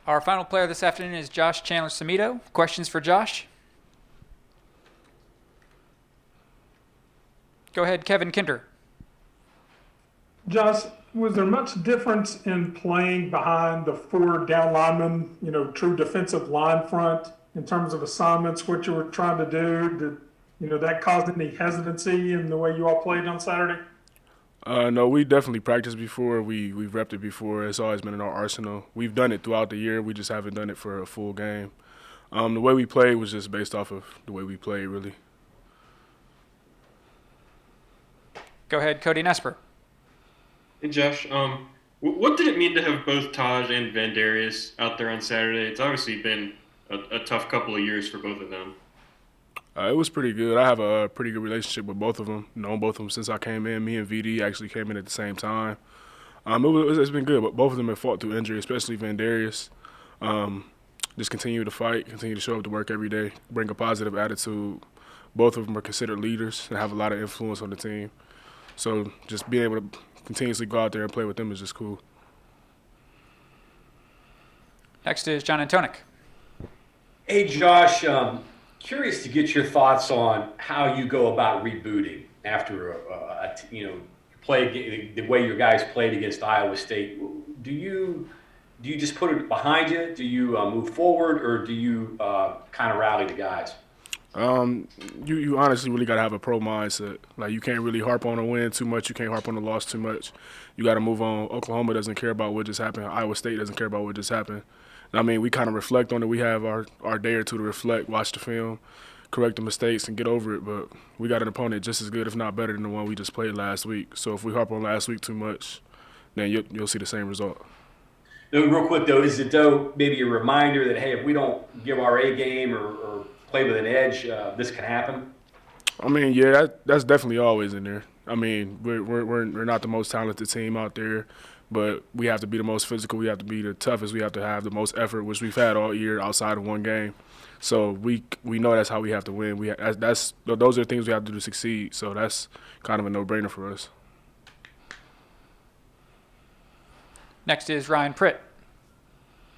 Our final player this afternoon is Josh Chandler Semedo. Questions for Josh? Go ahead, Kevin Kinder. Josh, was there much difference in playing behind the four down linemen, true defensive line front in terms of assignments, what you were trying to do? That caused any hesitancy in the way you all played on Saturday? No, we definitely practiced before. We've repped it before. It's always been in our arsenal. We've done it throughout the year. We just haven't done it for a full game. The way we played was just based off of the way we played, really. Go ahead, Cody Nesper. Hey Josh, what did it mean to have both Taj and Van Darius out there on Saturday? It's obviously been a tough couple of years for both of them. It was pretty good. I have a pretty good relationship with both of them. Known both of them since I came in. Me and VD actually came in at the same time. It's been good, but both of them have fought through injury, especially Van Darius. Just continue to fight, continue to show up to work every day, bring a positive attitude. Both of them are considered leaders and have a lot of influence on the team. So just being able to continuously go out there and play with them is just cool. Next is John Antonik. Hey, Josh, curious to get your thoughts on how you go about rebooting after play the way your guys played against Iowa State. Do you just put it behind you? Do you move forward, or do you kind of rally the guys? You honestly really got to have a pro mindset. Like, you can't really harp on a win too much. You can't harp on a loss too much. You got to move on. Oklahoma doesn't care about what just happened. Iowa State doesn't care about what just happened. I mean, we kind of reflect on it. We have our day or two to reflect, watch the film, correct the mistakes, and get over it. But we got an opponent just as good, if not better, than the one we just played last week. So if we harp on last week too much, then you'll see the same result. No, real quick, though, is it maybe a reminder that, hey, if we don't give our A game or play with an edge, this can happen? I mean, yeah, that's definitely always in there. I mean, we're not the most talented team out there, but we have to be the most physical. We have to be the toughest. We have to have the most effort, which we've had all year outside of one game. So we know that's how we have to win. Those are things we have to do to succeed. So that's kind of a no-brainer for us. Next is Ryan Pritt.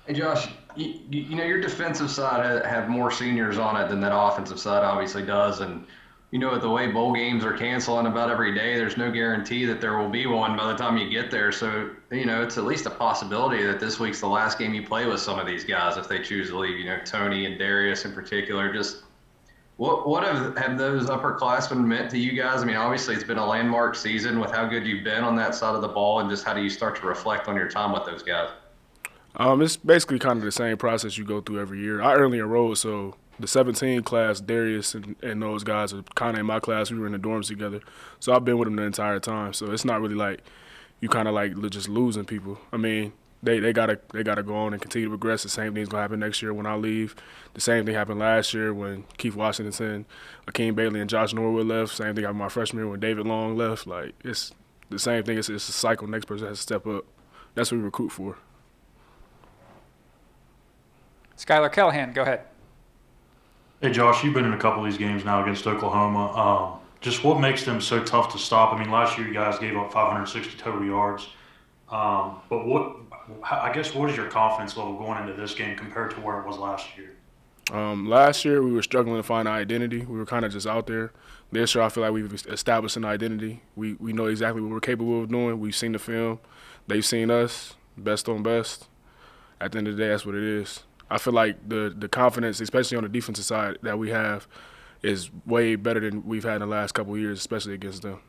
Hey, Josh, you know your defensive side have more seniors on it than that offensive side obviously does. And, the way bowl games are canceling about every day, there's no guarantee that there will be one by the time you get there. So, it's at least a possibility that this week's the last game you play with some of these guys if they choose to leave, Tony and Darius in particular. Just what have those upperclassmen meant to you guys? I mean, obviously it's been a landmark season with how good you've been on that side of the ball, and just how do you start to reflect on your time with those guys? It's basically kind of the same process you go through every year. I early enrolled, so the 17 class, Darius and those guys are kind of in my class. We were in the dorms together. So I've been with them the entire time. So it's not really like you kind of like just losing people. I mean, they gotta go on and continue to progress. The same thing's going to happen next year when I leave. The same thing happened last year when Keith Washington, Akeem Bailey, and Josh Norwood left. Same thing happened my freshman year when David Long left. Like, it's the same thing. It's a cycle. Next person has to step up. That's what we recruit for. Skylar Callahan, go ahead. Hey, Josh, you've been in a couple of these games now against Oklahoma. Just what makes them so tough to stop? I mean, last year you guys gave up 560 total yards. But what is your confidence level going into this game compared to where it was last year? Last year we were struggling to find our identity. We were kind of just out there. This year I feel like we've established an identity. We know exactly what we're capable of doing. We've seen the film. They've seen us, best on best. At the end of the day, that's what it is. I feel like the confidence, especially on the defensive side, that we have is way better than we've had in the last couple of years, especially against them.